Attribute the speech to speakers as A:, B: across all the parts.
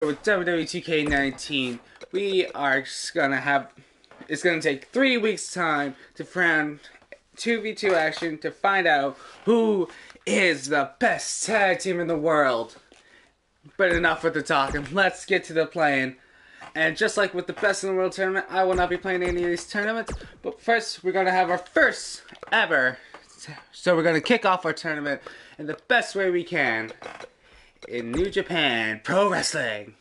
A: with WWE 2K19, we are just gonna have. It's gonna take 3 weeks' time to find 2v2 action to find out who is the best tag team in the world. But enough with the talking. Let's get to the playing. And just like with the Best in the World tournament, I will not be playing any of these tournaments. But first, we're gonna have our first ever. So we're gonna kick off our tournament in the best way we can. In New Japan Pro Wrestling.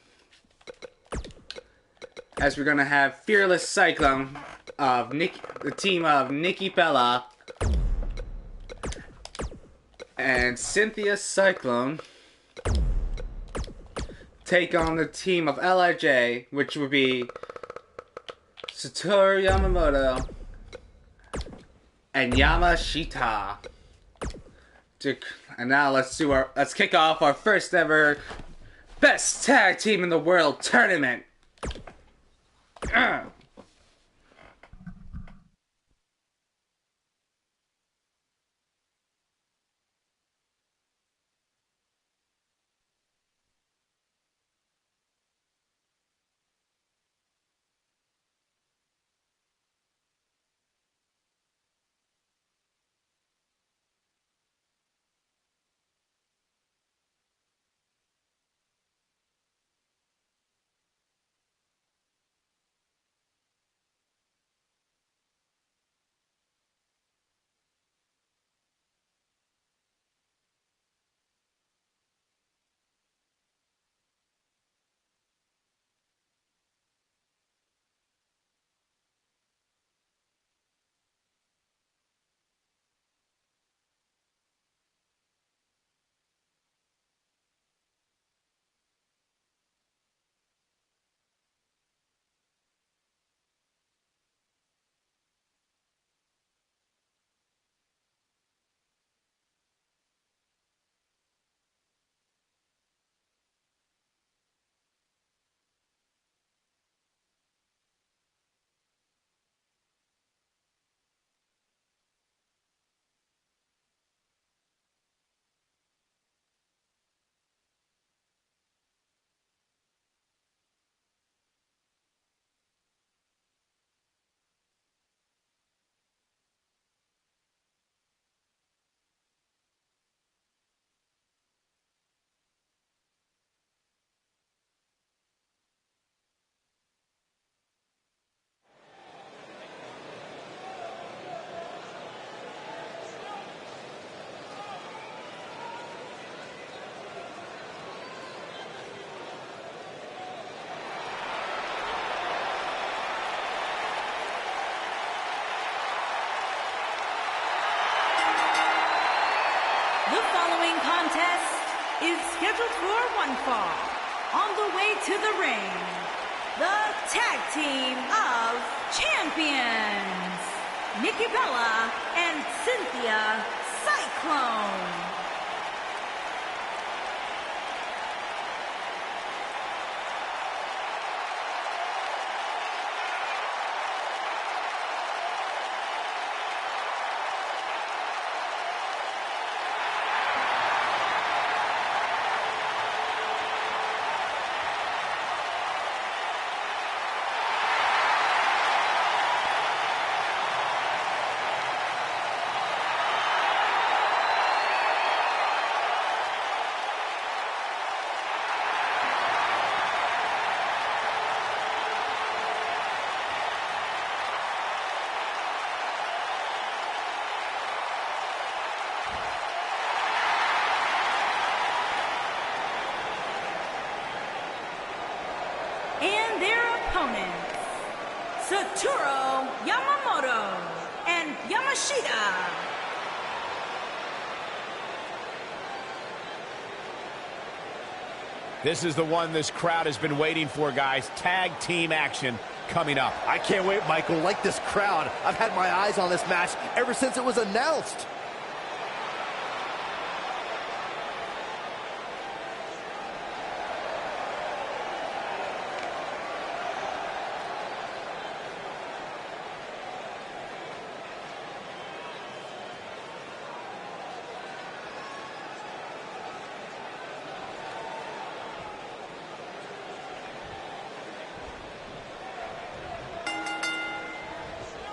A: As we're gonna have Fearless Cyclone of the team of Nikki Bella and Cynthia Cyclone take on the team of LIJ, which would be Satoru Yamamoto and Yamashita. And now let's kick off our first ever best tag team in the world tournament.
B: The following contest is scheduled for one fall. On the way to the ring, the tag team of champions, Nikki Bella and Cynthia Cyclone. And their opponents, Satoru Yamamoto and Yamashita.
C: This is the one this crowd has been waiting for, guys. Tag team action coming up.
D: I can't wait, Michael. Like this crowd, I've had my eyes on this match ever since it was announced.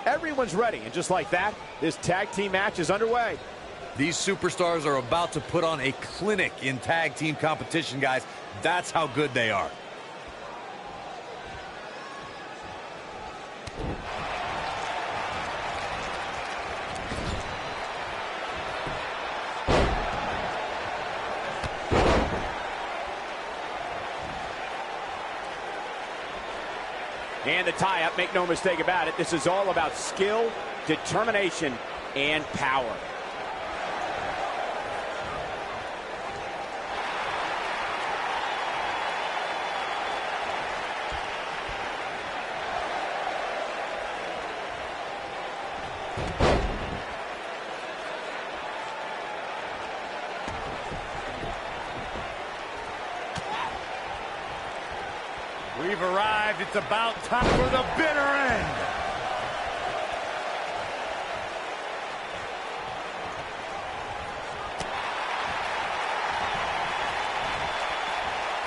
C: Everyone's ready, and just like that, this tag team match is underway.
E: These superstars are about to put on a clinic in tag team competition, guys. That's how good they are.
C: And the tie-up, make no mistake about it, this is all about skill, determination, and power.
E: We've arrived. It's about time for the bitter end.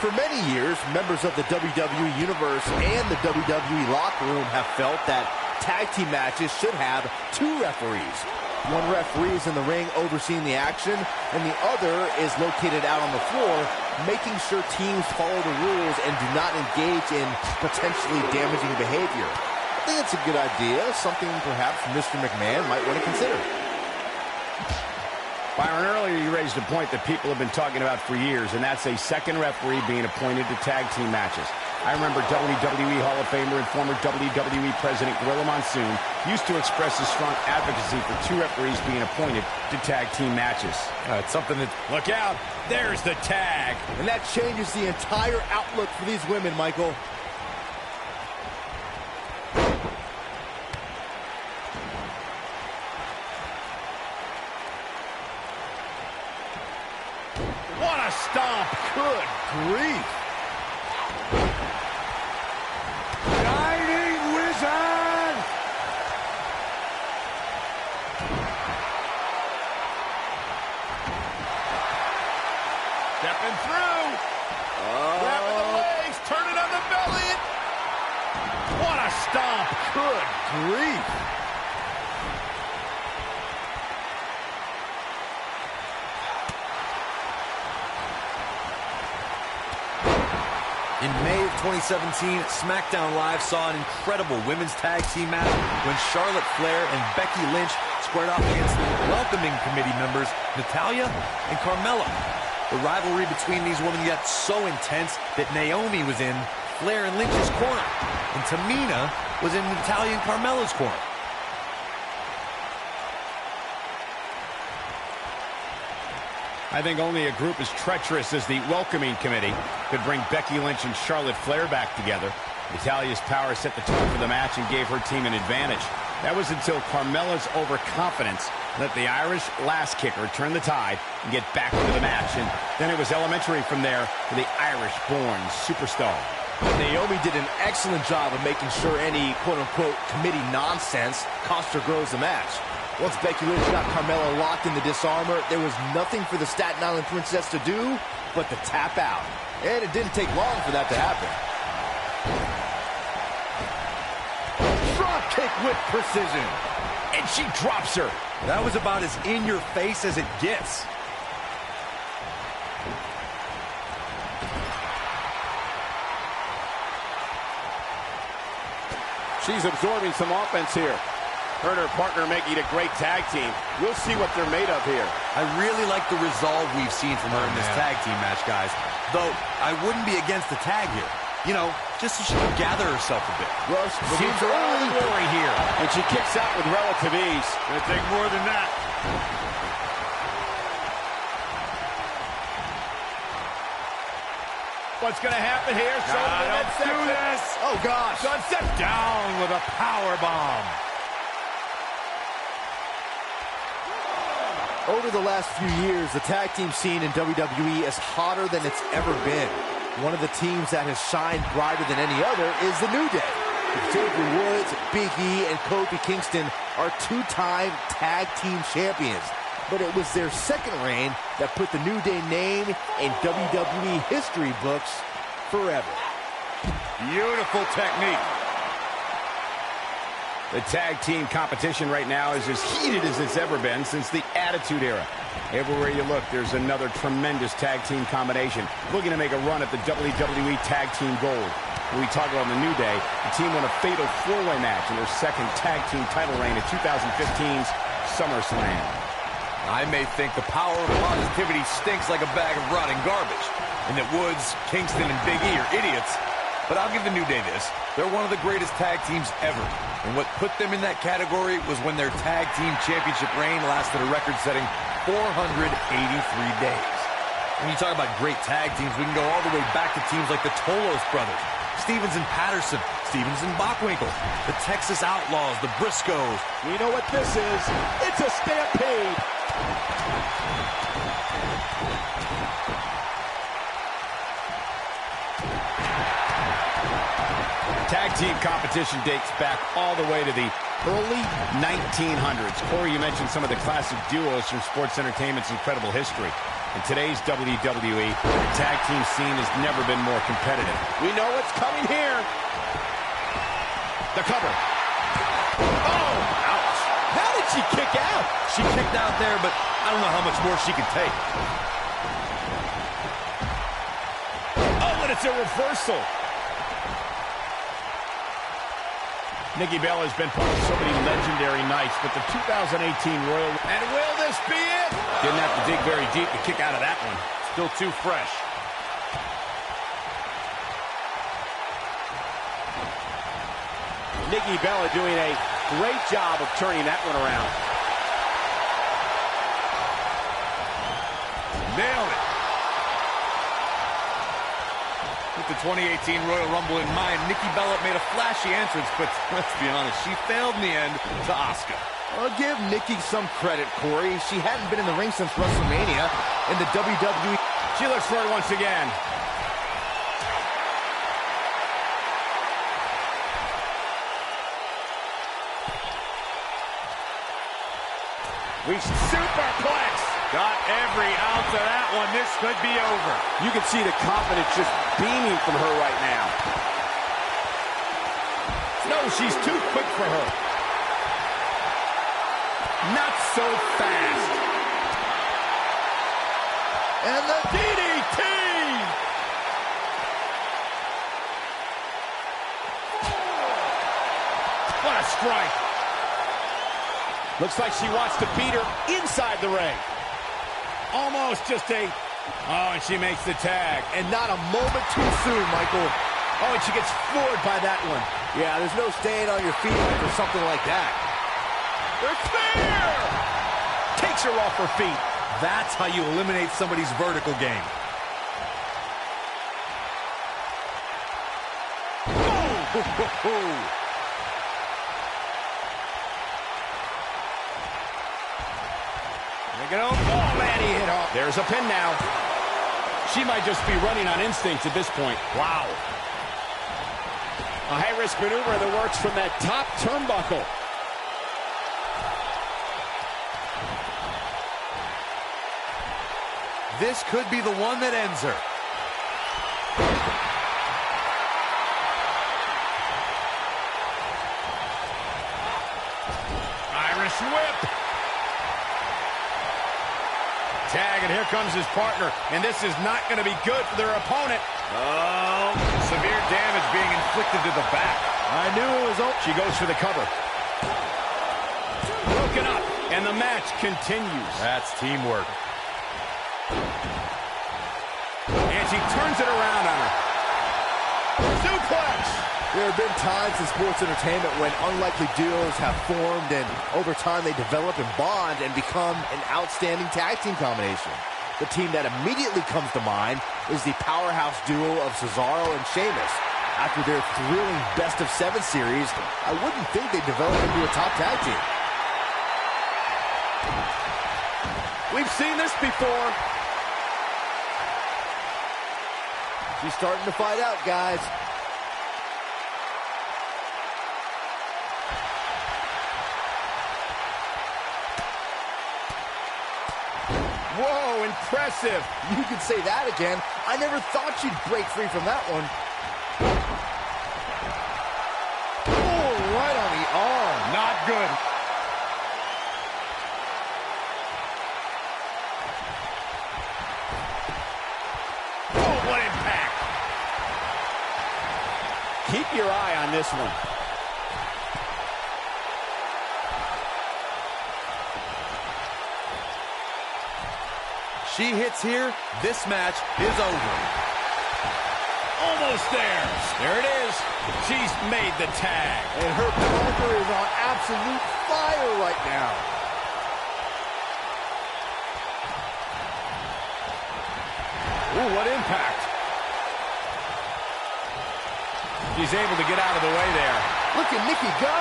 D: For many years, members of the WWE Universe and the WWE locker room have felt that tag team matches should have two referees. One referee is in the ring overseeing the action, and the other is located out on the floor, making sure teams follow the rules and do not engage in potentially damaging behavior. I think it's a good idea, something perhaps Mr. McMahon might want to consider.
C: Byron, earlier you raised a point that people have been talking about for years, and that's a second referee being appointed to tag team matches. I remember WWE Hall of Famer and former WWE President Gorilla Monsoon used to express his strong advocacy for two referees being appointed to tag team matches.
E: It's something that... Look out! There's the tag!
D: And that changes the entire outlook for these women, Michael.
E: What a stomp! Good grief! Shining Wizard! Stepping through. Grabbing the legs, turning on the belly. What a stomp! Good grief! In May of 2017, SmackDown Live saw an incredible women's tag team match when Charlotte Flair and Becky Lynch squared off against the welcoming committee members Natalya and Carmella. The rivalry between these women got so intense that Naomi was in Flair and Lynch's corner, and Tamina was in Natalya and Carmella's corner.
C: I think only a group as treacherous as the welcoming committee could bring Becky Lynch and Charlotte Flair back together. Natalya's power set the tone for the match and gave her team an advantage. That was until Carmella's overconfidence let the Irish last kicker turn the tide and get back into the match. And then it was elementary from there for the Irish-born superstar.
D: Naomi did an excellent job of making sure any quote-unquote committee nonsense cost her girls the match. Once Becky Lynch got Carmella locked in the disarmor, there was nothing for the Staten Island Princess to do but to tap out. And it didn't take long for that to happen.
E: Drop kick with precision.
C: And she drops her.
E: That was about as in your face as it gets.
C: She's absorbing some offense here. Her and her partner making a great tag team. We'll see what they're made of here.
E: I really like the resolve we've seen from her in this tag team match, guys. Though, I wouldn't be against the tag here. You know, just so she can gather herself a bit.
C: Well, she seems early glory here. And she kicks out with relative ease.
E: Gonna take more than that.
C: What's going to happen here?
E: Let's do this.
D: Oh, gosh.
E: Sunset down with a power bomb.
D: Over the last few years, the tag team scene in WWE is hotter than it's ever been. One of the teams that has shined brighter than any other is the New Day. Xavier Woods, Big E, and Kofi Kingston are two-time tag team champions. But it was their second reign that put the New Day name in WWE history books forever.
E: Beautiful technique.
C: The tag team competition right now is as heated as it's ever been since the Attitude Era. Everywhere you look, there's another tremendous tag team combination looking to make a run at the WWE Tag Team Gold. When we talk about the New Day, the team won a fatal four-way match in their second tag team title reign at 2015's SummerSlam.
E: I may think the power of positivity stinks like a bag of rotting garbage, and that Woods, Kingston, and Big E are idiots. But I'll give the New Day this. They're one of the greatest tag teams ever. And what put them in that category was when their tag team championship reign lasted a record-setting 483 days. When you talk about great tag teams, we can go all the way back to teams like the Tolos brothers, Stevens and Patterson, Stevens and Bockwinkel, the Texas Outlaws, the Briscoes.
D: We know what this is. It's a stampede.
C: Tag team competition dates back all the way to the early 1900s. Corey, you mentioned some of the classic duos from sports entertainment's incredible history. In today's WWE, the tag team scene has never been more competitive.
D: We know what's coming here.
C: The cover.
D: Oh, ouch. How did she kick out?
E: She kicked out there, but I don't know how much more she could take.
C: Oh, and it's a reversal. Nikki Bella has been part of so many legendary nights, but the 2018 Royal... And will this be it? Didn't have to dig very deep to kick out of that one.
E: Still too fresh.
D: Nikki Bella doing a great job of turning that one around.
E: Nailed it. With the 2018 Royal Rumble in mind, Nikki Bella made a flashy entrance, but let's be honest, she failed in the end to Asuka.
D: Well, give Nikki some credit, Corey. She hadn't been in the ring since WrestleMania in the WWE.
C: She looks for it once again. Reached superplex. Got every ounce of that one. This could be over.
D: You can see the confidence just beaming from her right now.
C: No, she's too quick for her. Not so fast.
D: And the
C: DDT! What a strike. Looks like she wants to beat her inside the ring. Almost just a... Oh, and she makes the tag.
D: And not a moment too soon, Michael.
C: Oh, and she gets floored by that one.
D: Yeah, there's no staying on your feet for something like that.
C: The spear! Takes her off her feet.
E: That's how you eliminate somebody's vertical game.
C: Oh! Oh, man, he hit off. There's a pin now. She might just be running on instinct at this point. Wow.
D: A high-risk maneuver that works from that top turnbuckle.
E: This could be the one that ends her.
C: Irish whip. Tag, and here comes his partner. And this is not going to be good for their opponent. Oh, severe damage being inflicted to the back.
D: I knew it was over.
C: She goes for the cover. Broken up, and the match continues.
E: That's teamwork.
C: And she turns it around on her. Suplex!
D: There have been times in sports entertainment when unlikely duos have formed, and over time they develop and bond and become an outstanding tag team combination. The team that immediately comes to mind is the powerhouse duo of Cesaro and Sheamus. After their thrilling best-of-7 series, I wouldn't think they'd develop into a top tag team. We've seen this before. She's starting to fight out, guys.
C: Whoa, impressive.
D: You could say that again. I never thought she'd break free from that one. Oh, right on the arm.
C: Keep your eye on this one.
E: She hits here, this match is over.
C: Almost there. There it is. She's made the tag.
D: And her partner is on absolute fire right now.
C: Ooh, what impact. She's able to get out of the way there.
D: Look at Nikki go.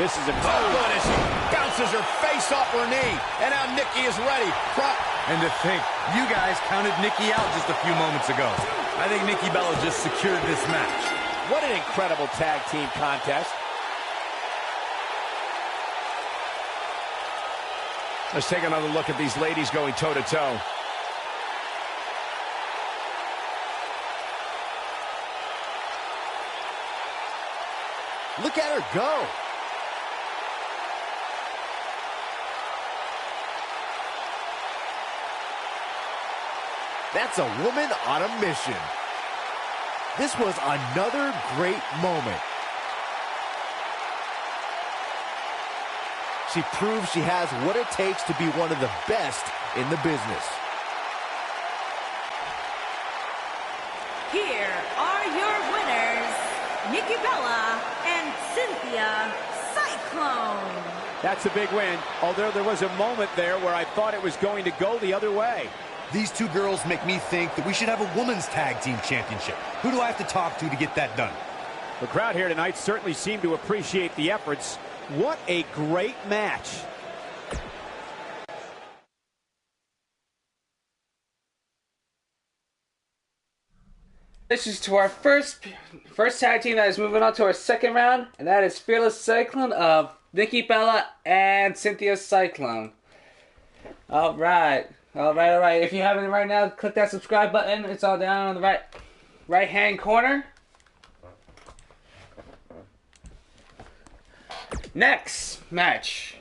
C: This is good as she bounces her face off her knee. And now Nikki is ready.
E: And to think, you guys counted Nikki out just a few moments ago. I think Nikki Bella just secured this match.
C: What an incredible tag team contest. Let's take another look at these ladies going toe-to-toe.
D: Look at her go. That's a woman on a mission. This was another great moment. She proves she has what it takes to be one of the best in the business.
B: Here are your winners, Nikki Bella and Cynthia Cyclone.
C: That's a big win, although there was a moment there where I thought it was going to go the other way.
E: These two girls make me think that we should have a women's tag team championship. Who do I have to talk to get that done?
C: The crowd here tonight certainly seemed to appreciate the efforts. What a great match.
A: This is to our first tag team that is moving on to our second round, and that is Fearless Cyclone of Nikki Bella and Cynthia Cyclone. Alright. If you haven't right now, click that subscribe button. It's all down on the right hand corner. Next match,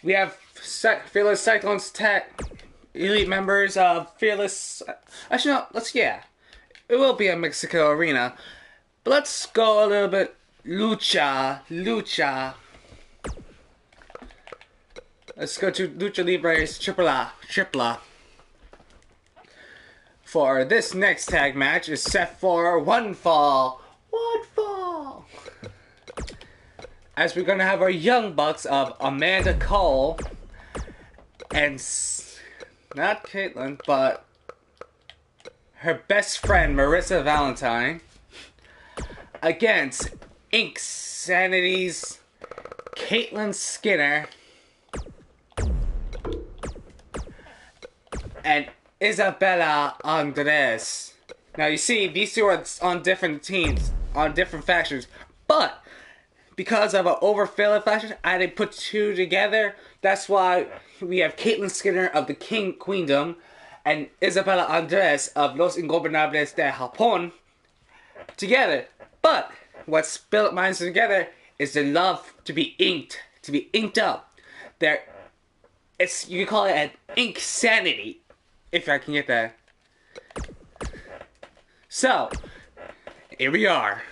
A: we have Fearless Cyclone's elite members of Fearless. Actually, no, it will be a Mexico arena, but let's go a little bit lucha. Let's go to Lucha Libre's Tripla. For this next tag match is set for one fall. As we're gonna have our Young Bucks of Amanda Cole and not Caitlyn, but her best friend Marissa Valentine against Inc. Sanity's Caitlyn Skinner and Isabella Andres. Now you see, these two are on different teams, on different factions, but because of an overfilled faction, I didn't put two together. That's why we have Caitlyn Skinner of the Queendom and Isabella Andres of Los Ingobernables de Japón together. But what split minds together is the love to be inked up. You can call it an ink sanity, if I can get that. So, here we are.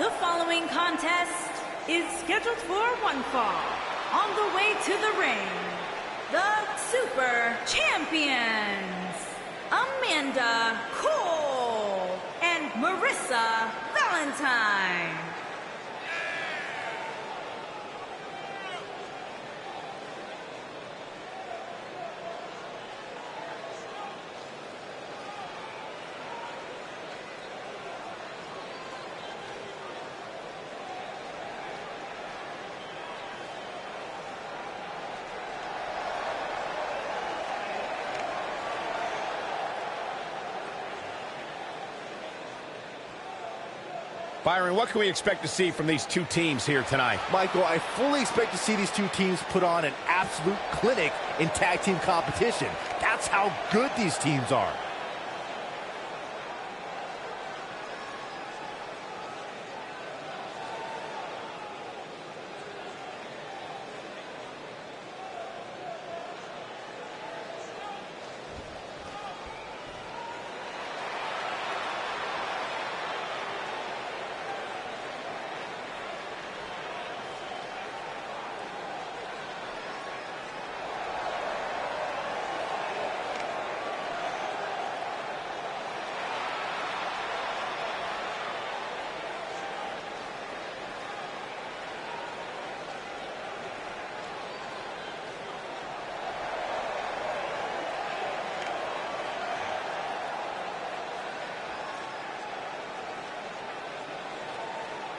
B: The following contest is scheduled for one fall. On the way to the ring, the Super Champions, Amanda Cole and Marissa Valentine.
C: Byron, what can we expect to see from these two teams here tonight?
D: Michael, I fully expect to see these two teams put on an absolute clinic in tag team competition. That's how good these teams are.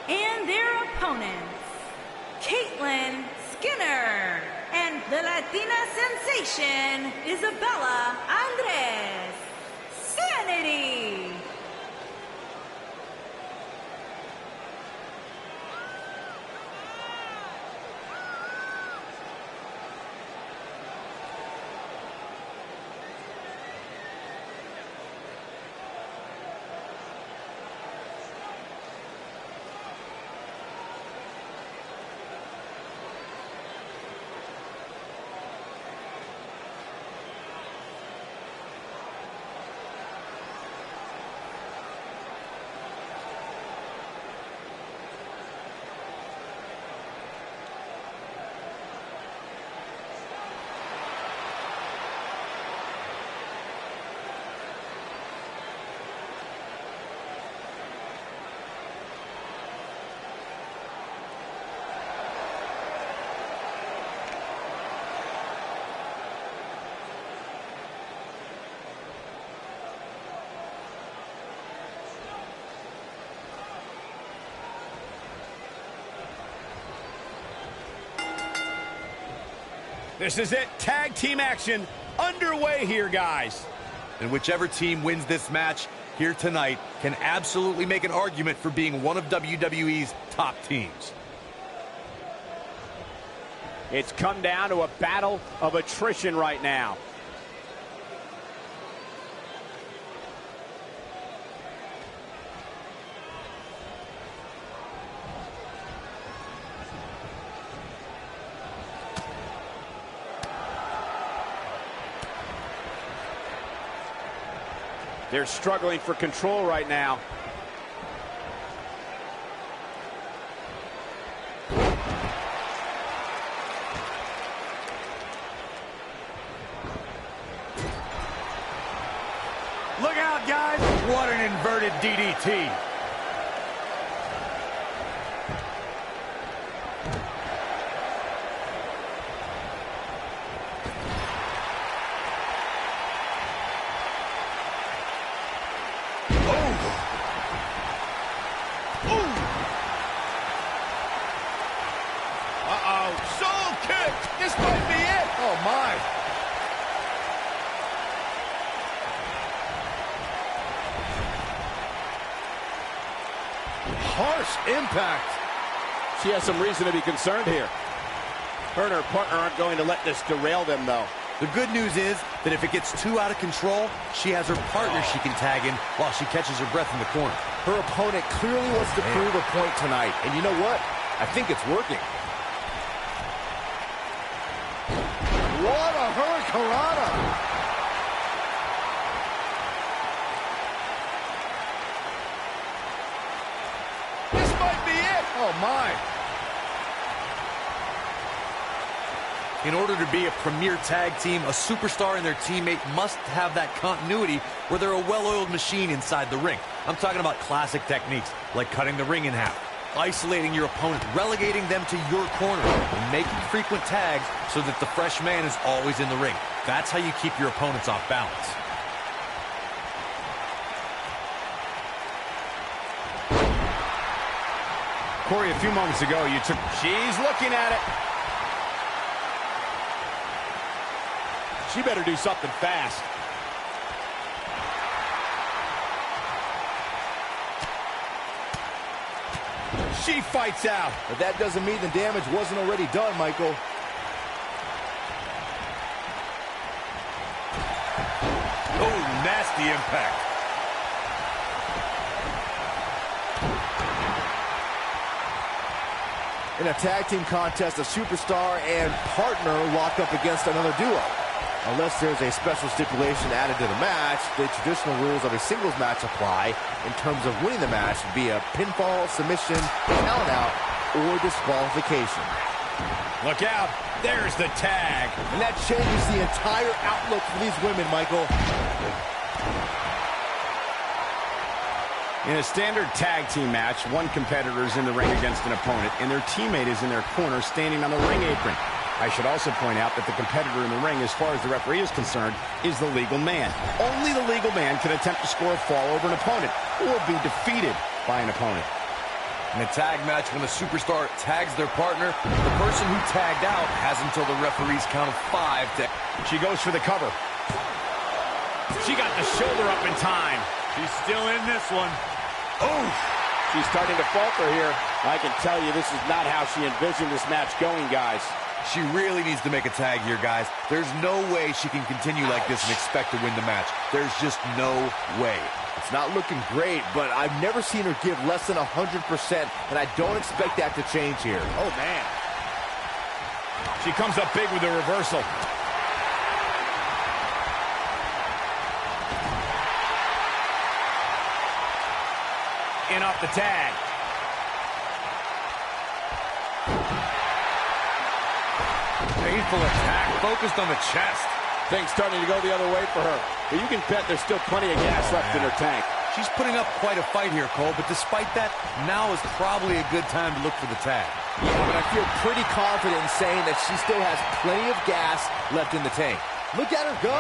B: And their opponents, Caitlin Skinner and the Latina sensation, Isabella Andres. Sanity.
C: This is it. Tag team action underway here, guys.
E: And whichever team wins this match here tonight can absolutely make an argument for being one of WWE's top teams.
C: It's come down to a battle of attrition right now. They're struggling for control right now.
E: Look out, guys. What an inverted DDT.
D: Harsh impact.
C: She has some reason to be concerned here. Her and her partner aren't going to let this derail them, though.
E: The good news is that if it gets too out of control, she has her partner she can tag in while she catches her breath in the corner.
D: Her opponent clearly wants to prove a point tonight. And you know what? I think it's working. What a hurricanrana! This might
E: Oh, my. In order to be a premier tag team, a superstar and their teammate must have that continuity where they're a well-oiled machine inside the ring. I'm talking about classic techniques like cutting the ring in half, isolating your opponent, relegating them to your corner, and making frequent tags so that the fresh man is always in the ring. That's how you keep your opponents off balance.
C: Corey, a few moments ago, you took... She's looking at it. She better do something fast. She fights out.
D: But that doesn't mean the damage wasn't already done, Michael.
E: Oh, nasty impact.
D: In a tag team contest, a superstar and partner lock up against another duo. Unless there's a special stipulation added to the match, the traditional rules of a singles match apply in terms of winning the match via pinfall, submission, count out, or disqualification.
C: Look out. There's the tag.
D: And that changes the entire outlook for these women, Michael.
C: In a standard tag team match, one competitor is in the ring against an opponent, and their teammate is in their corner standing on the ring apron. I should also point out that the competitor in the ring, as far as the referee is concerned, is the legal man. Only the legal man can attempt to score a fall over an opponent or be defeated by an opponent.
E: In a tag match, when a superstar tags their partner, the person who tagged out has until the referee's count of 5 to...
C: She goes for the cover. She got the shoulder up in time.
E: She's still in this one.
C: Oh! She's starting to falter here. I can tell you this is not how she envisioned this match going, guys.
E: She really needs to make a tag here, guys. There's no way she can continue like this and expect to win the match. There's just no way.
D: It's not looking great, but I've never seen her give less than 100%, and I don't expect that to change here.
C: Oh, man. She comes up big with a reversal. In off the tag.
E: Painful attack, focused on the chest.
C: Things starting to go the other way for her. But you can bet there's still plenty of gas left in her tank.
E: She's putting up quite a fight here, Cole, but despite that, now is probably a good time to look for the tag.
D: Yeah, but I feel pretty confident in saying that she still has plenty of gas left in the tank. Look at her go.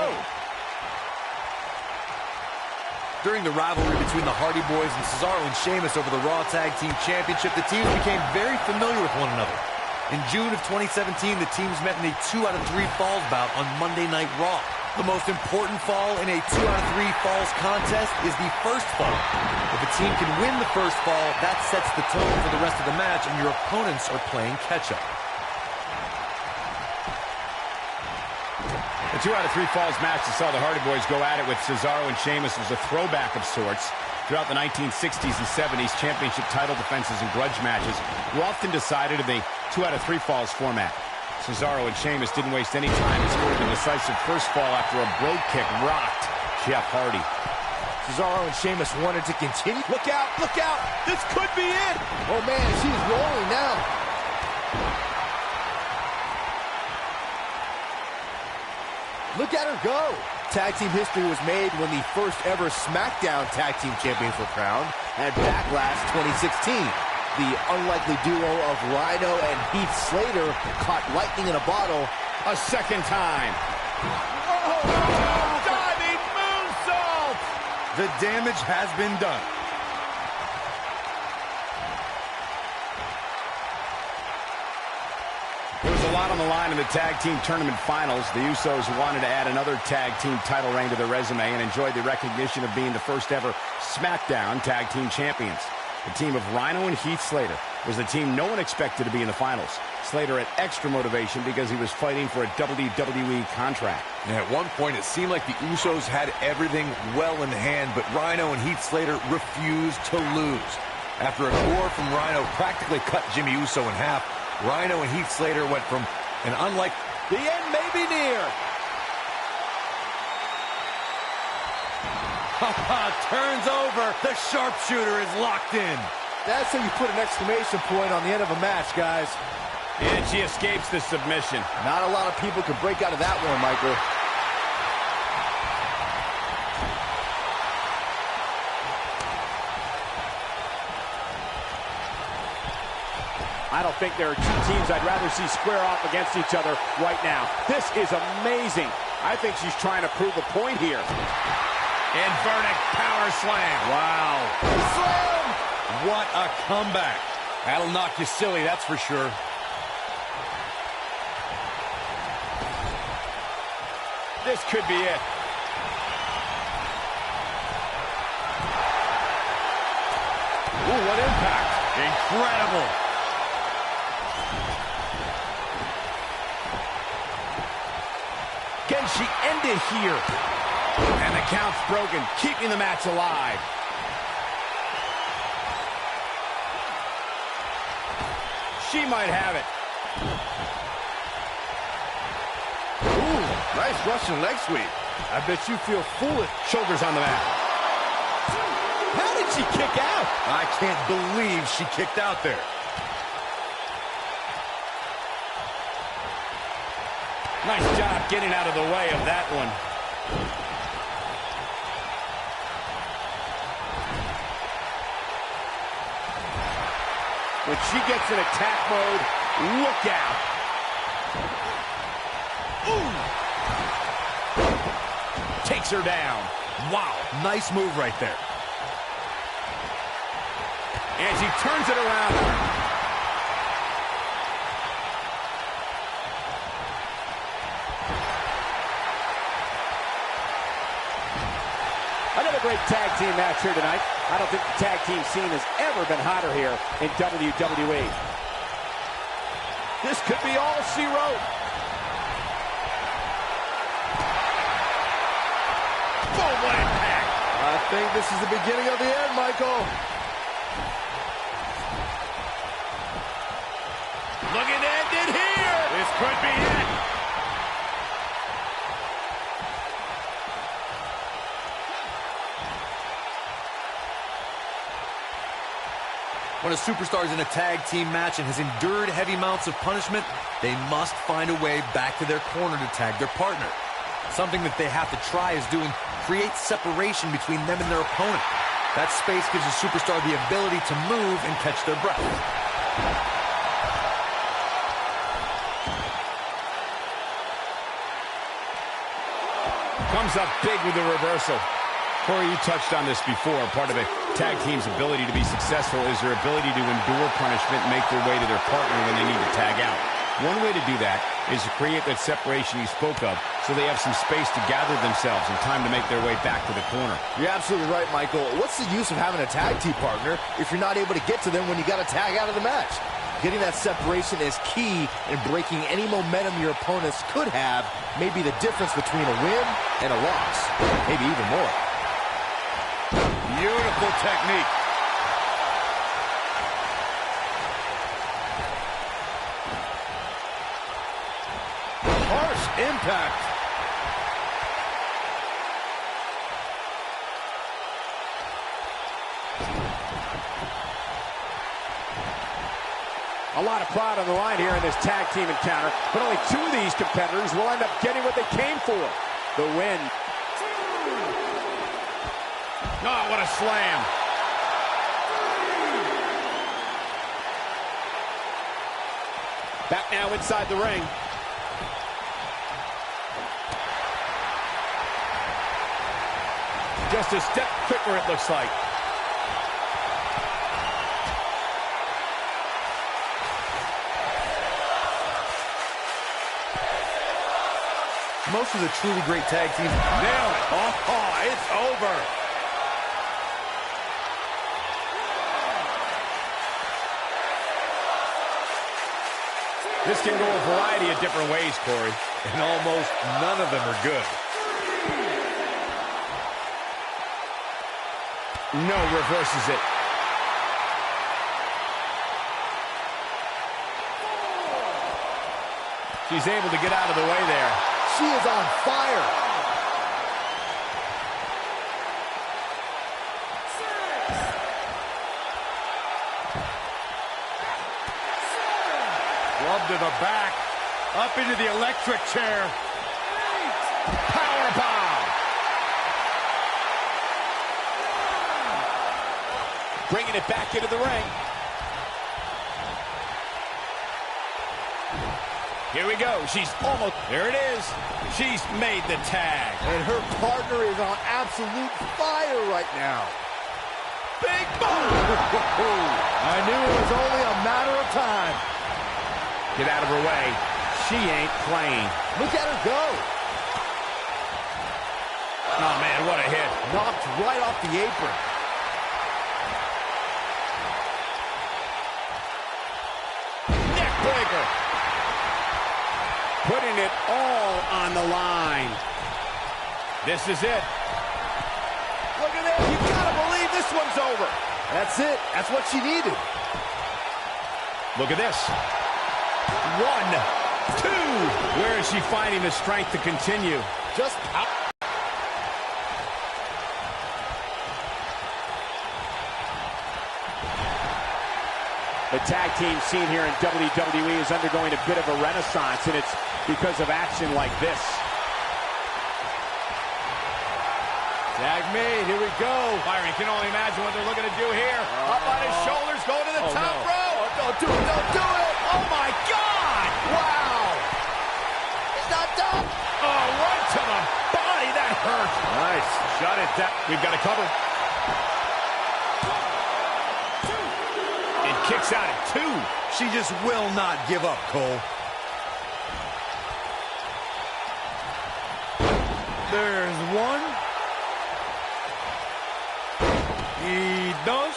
E: During the rivalry between the Hardy Boys and Cesaro and Sheamus over the Raw Tag Team Championship, the teams became very familiar with one another. In June of 2017, the teams met in a 2 out of 3 falls bout on Monday Night Raw. The most important fall in a 2 out of 3 falls contest is the first fall. If a team can win the first fall, that sets the tone for the rest of the match, and your opponents are playing catch-up.
C: The 2 out of 3 falls match that saw the Hardy Boys go at it with Cesaro and Sheamus was a throwback of sorts. Throughout the 1960s and 70s, championship title defenses and grudge matches were often decided in the 2 out of 3 falls format. Cesaro and Sheamus didn't waste any time and scored the decisive first fall after a brogue kick rocked Jeff Hardy.
D: Cesaro and Sheamus wanted to continue.
C: Look out, look out! This could be it!
D: Oh man, she's rolling now. Look at her go. Tag team history was made when the first ever SmackDown Tag Team Champions were crowned at Backlash 2016. The unlikely duo of Rhino and Heath Slater caught lightning in a bottle
C: a second time.
E: Oh, diving moonsault! The damage has been done.
C: There was a lot on the line in the tag team tournament finals. The Usos wanted to add another tag team title reign to their resume and enjoyed the recognition of being the first ever SmackDown Tag Team Champions. The team of Rhino and Heath Slater was the team no one expected to be in the finals. Slater had extra motivation because he was fighting for a WWE contract.
E: And at one point, it seemed like the Usos had everything well in hand, but Rhino and Heath Slater refused to lose. After a gore from Rhino practically cut Jimmy Uso in half, Rhino and Heath Slater went from an unlike...
D: The end may be near.
E: Turns over. The sharpshooter is locked in.
D: That's how you put an exclamation point on the end of a match, guys.
C: And she escapes the submission.
D: Not a lot of people can break out of that one, Michael.
F: I don't think there are two teams I'd rather see square off against each other right now. This is amazing. I think she's trying to prove a point here.
C: Inverted power slam.
E: Wow.
D: Slam!
E: What a comeback. That'll knock you silly, that's for sure.
C: This could be it.
E: Ooh, what impact. Incredible.
C: Can she end it here? And the count's broken, keeping the match alive. She might have it.
D: Ooh, nice Russian leg sweep.
C: I bet you feel foolish. Shoulders on the mat.
E: How did she kick out? I can't believe she kicked out there.
C: Nice job getting out of the way of that one.
F: When she gets in attack mode, look out.
C: Ooh! Takes her down.
E: Wow, nice move right there.
C: And she turns it around.
F: Another great tag team match here tonight. I don't think the tag team scene has ever been hotter here in WWE.
C: This could be all she wrote. Boom, what impact.
D: I think this is the beginning of the end, Michael.
C: Looking to end it here. This could be it.
E: When a superstar is in a tag team match and has endured heavy amounts of punishment, they must find a way back to their corner to tag their partner. Something that they have to try is doing create separation between them and their opponent. That space gives a superstar the ability to move and catch their breath.
C: Comes up big with the reversal. Corey, you touched on this before. Part of a tag team's ability to be successful is their ability to endure punishment and make their way to their partner when they need to tag out. One way to do that is to create that separation you spoke of so they have some space to gather themselves and time to make their way back to the corner.
D: You're absolutely right, Michael. What's the use of having a tag team partner if you're not able to get to them when you got to tag out of the match? Getting that separation is key in breaking any momentum your opponents could have, maybe the difference between a win and a loss, maybe even more.
C: Beautiful technique.
D: Harsh impact.
F: A lot of pride on the line here in this tag team encounter, but only two of these competitors will end up getting what they came for, the win.
C: Oh, what a slam.
F: Back now inside the ring.
C: Just a step quicker, it looks like.
E: Most of the truly great tag teams
C: Nailed it. Oh, it's over. This can go a variety of different ways, Corey.
E: and almost none of them are good.
C: No, reverses it. She's able to get out of the way there.
D: She is on fire.
C: Up into the electric chair. Powerbomb. Bringing it back into the ring. Here we go. She's almost... There it is. She's made the tag.
D: And her partner is on absolute fire right now.
C: Big boom!
D: I knew it was only a matter of time.
C: Get out of her way. She ain't playing.
D: Look at her go.
C: Oh, man, what a hit.
D: Knocked right off the apron.
C: Neck breaker. Putting it all on the line. This is it.
D: Look at this. You gotta believe this one's over. That's it. That's what she needed.
C: Look at this. 1, 2. Where is she finding the strength to continue?
D: Just out.
F: The tag team scene here in WWE is undergoing a bit of a renaissance, and it's because of action like this.
D: Tag made. Here we go.
C: Byron can only imagine what they're looking to do here. Up on his shoulders, go to the top
D: no.
C: rope.
D: Don't do it. Don't do it.
C: Oh, my God.
D: Wow. He's not done.
C: Oh, right to the body. That hurt.
D: Nice.
C: Shut it down. We've got to cover. It kicks out at 2.
E: She just will not give up, Cole.
D: There's one. Y dos.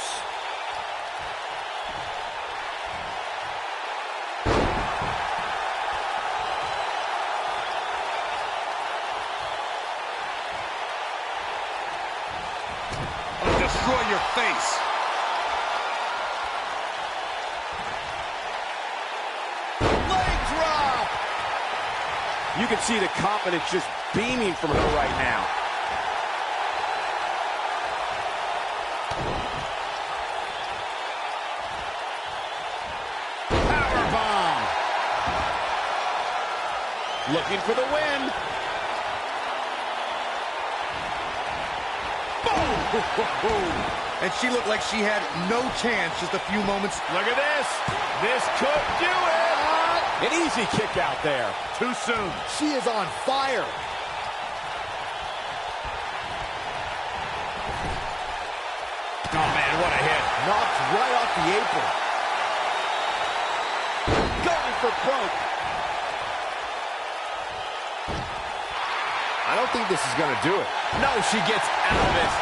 C: I'll destroy your face.
F: You can see the confidence just beaming from her right now.
C: Powerbomb. Looking for the win. Boom!
E: And she looked like she had no chance just a few moments.
C: Look at this. This could do it.
F: An easy kick out there.
C: Too soon.
D: She is on fire.
C: Oh, man, what a hit.
D: Knocked right off the apron. Going for broke. I don't think this is going to do it.
E: No, she gets out of it.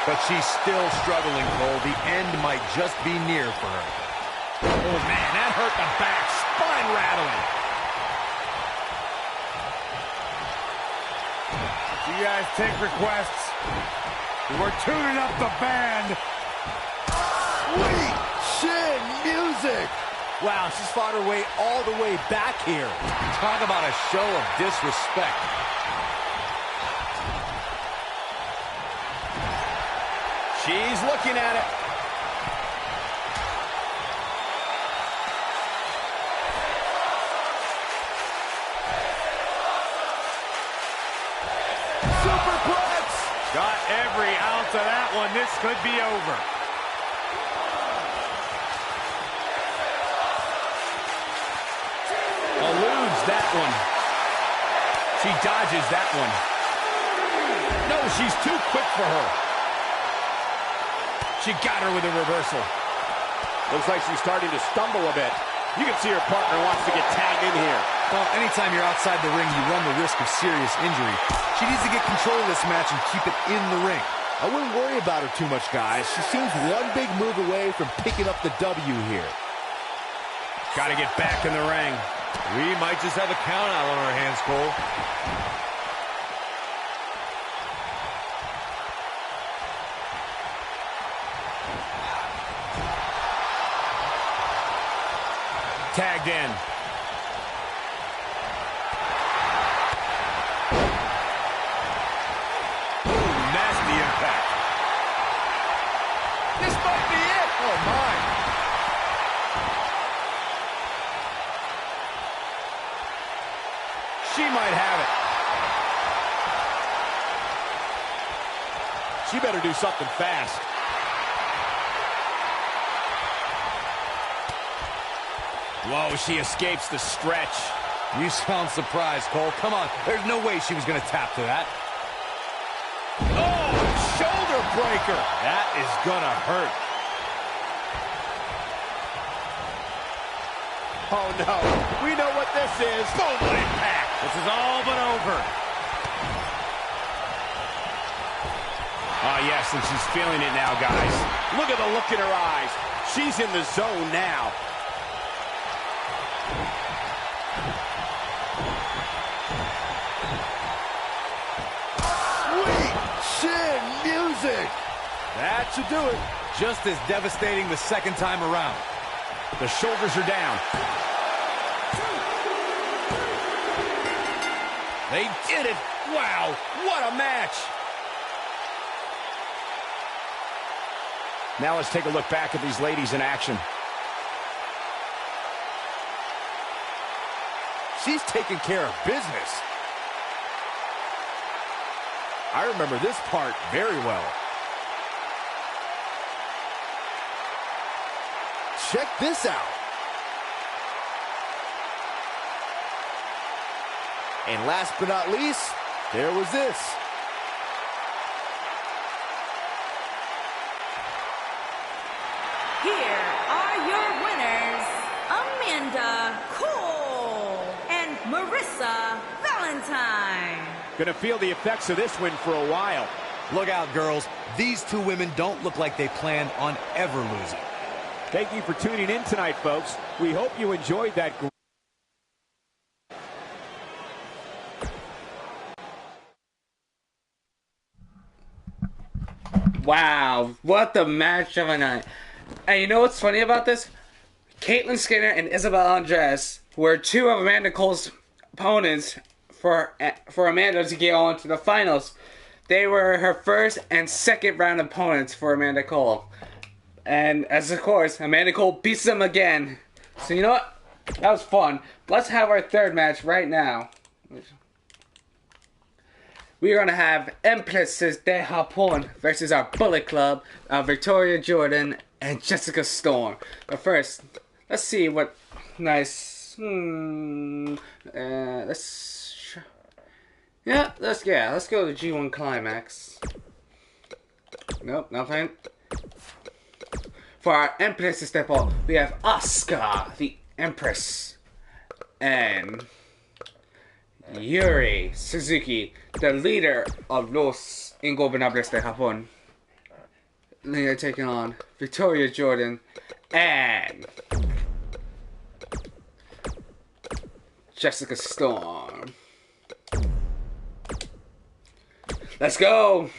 E: But she's still struggling, Cole. The end might just be near for her.
C: Oh, man, that hurt the back. Spine rattling.
E: You guys take requests. We're tuning up the band.
D: Sweet chin music. Wow, she's fought her way all the way back here.
E: Talk about a show of disrespect.
C: She's looking at it.
D: Superplex.
C: Got every ounce of that one. This could be over. Eludes that one. She dodges that one. No, she's too quick for her. She got her with a reversal.
F: Looks like she's starting to stumble a bit. You can see her partner wants to get tagged in here.
E: Well, anytime you're outside the ring, you run the risk of serious injury. She needs to get control of this match and keep it in the ring.
D: I wouldn't worry about her too much, guys. She seems one big move away from picking up the W here.
C: Got to get back in the ring.
E: We might just have a count out on our hands, Cole.
C: Tagged in. Ooh, nasty impact. This might be it.
D: Oh, my.
F: She better do something fast.
C: Whoa, she escapes the stretch.
E: You sound surprised, Cole. Come on. There's no way she was going to tap to that.
F: Oh, shoulder breaker. That is going to hurt. Oh, no. We know what this is. Boom, impact.
C: This is all but over. Oh, yes, and she's feeling it now, guys.
F: Look at the look in her eyes. She's in the zone now.
D: Sweet chin music.
F: That should do it.
E: Just as devastating the second time around.
C: The shoulders are down.
E: They did it.
C: Wow, what a match. Now let's take a look back at these ladies in action.
D: She's taking care of business. I remember this part very well. Check this out. And last but not least, there was this.
B: Here are your winners, Amanda Cole and Marissa Valentine.
F: Gonna feel the effects of this win for a while.
E: Look out, girls. These two women don't look like they planned on ever losing.
F: Thank you for tuning in tonight, folks. We hope you enjoyed that.
A: Wow, what the match of a night. And you know what's funny about this? Caitlin Skinner and Isabel Andres were two of Amanda Cole's opponents for Amanda to get on to the finals. They were her first and second round opponents for Amanda Cole. And as of course, Amanda Cole beats them again. So you know what? That was fun. Let's have our third match right now. We are going to have Empresses de Japón versus our Bullet Club, Victoria Jordan and Jessica Storm. But first, let's see what nice. Let's go to G1 Climax. Nope, nothing. For our Empresses de Japón, we have Asuka, the Empress, and Yuri Suzuki, the leader of Los Ingobernables de Japón. They are taking on Victoria Jordan and Jessica Storm. Let's go!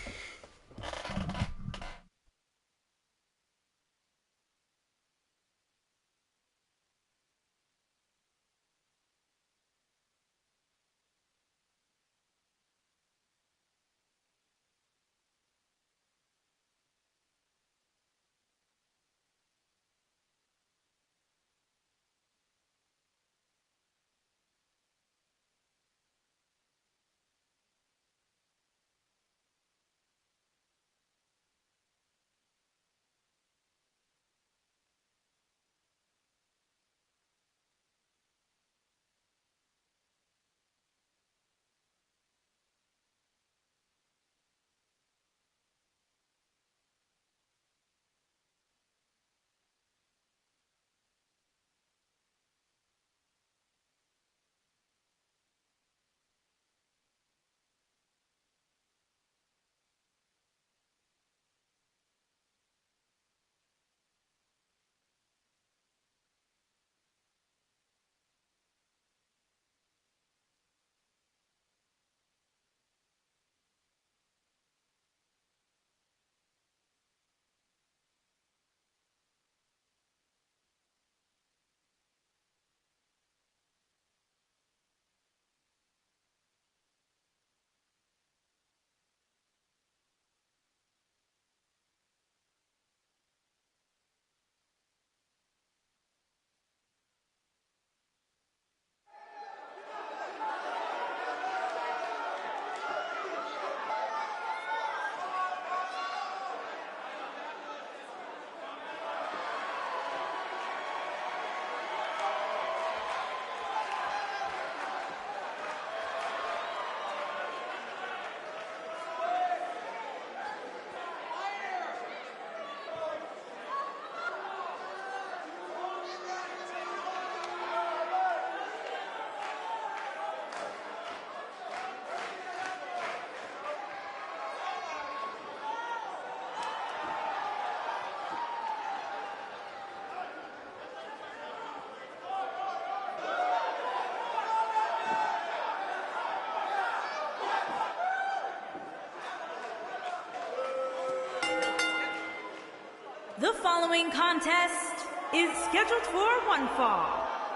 B: The following contest is scheduled for one fall.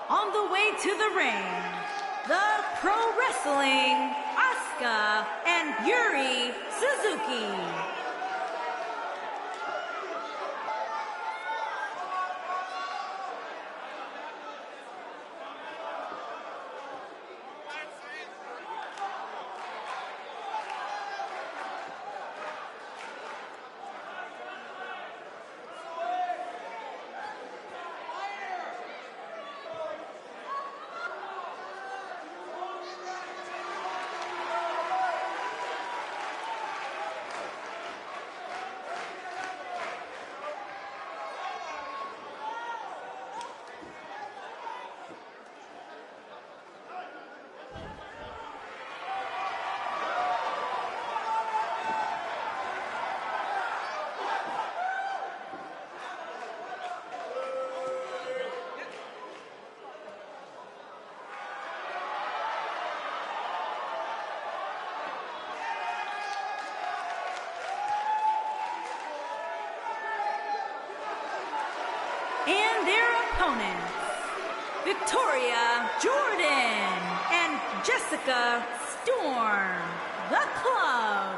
B: On the way to the ring, the Pro Wrestling Asuka and Yuri Suzuki. And their opponents, Victoria Jordan and Jessica Storm, the Club.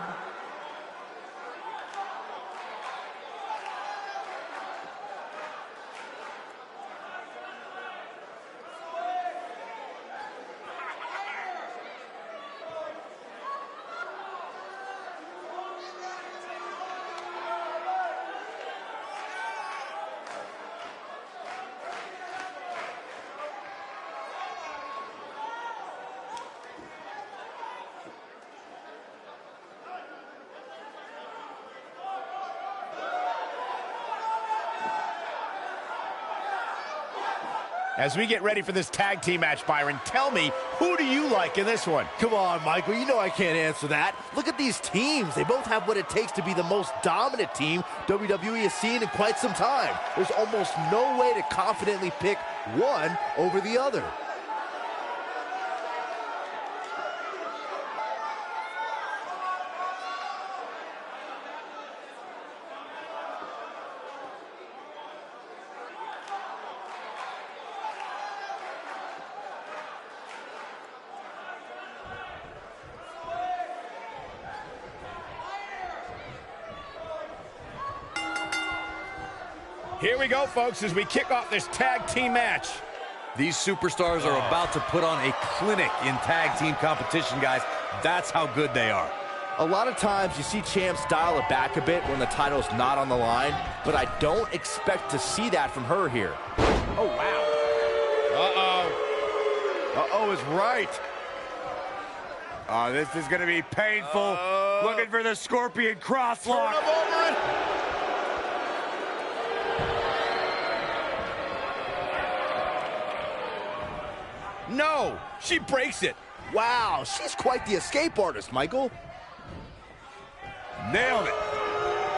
C: As we get ready for this tag team match, Byron, tell me, who do you like in this one?
D: Come on, Michael, you know I can't answer that. Look at these teams. They both have what it takes to be the most dominant team WWE has seen in quite some time. There's almost no way to confidently pick one over the other.
C: Here we go, folks, as we kick off this tag team match.
E: These superstars are about to put on a clinic in tag team competition, guys. That's how good they are.
D: A lot of times you see champs dial it back a bit when the title's not on the line, but I don't expect to see that from her here.
C: Oh, wow. Uh-oh. Uh-oh is right. Oh, this is going to be painful. Looking for the Scorpion crosslock.
D: Turn him over it.
C: No, she breaks it.
D: Wow, she's quite the escape artist, Michael.
C: Nailed it.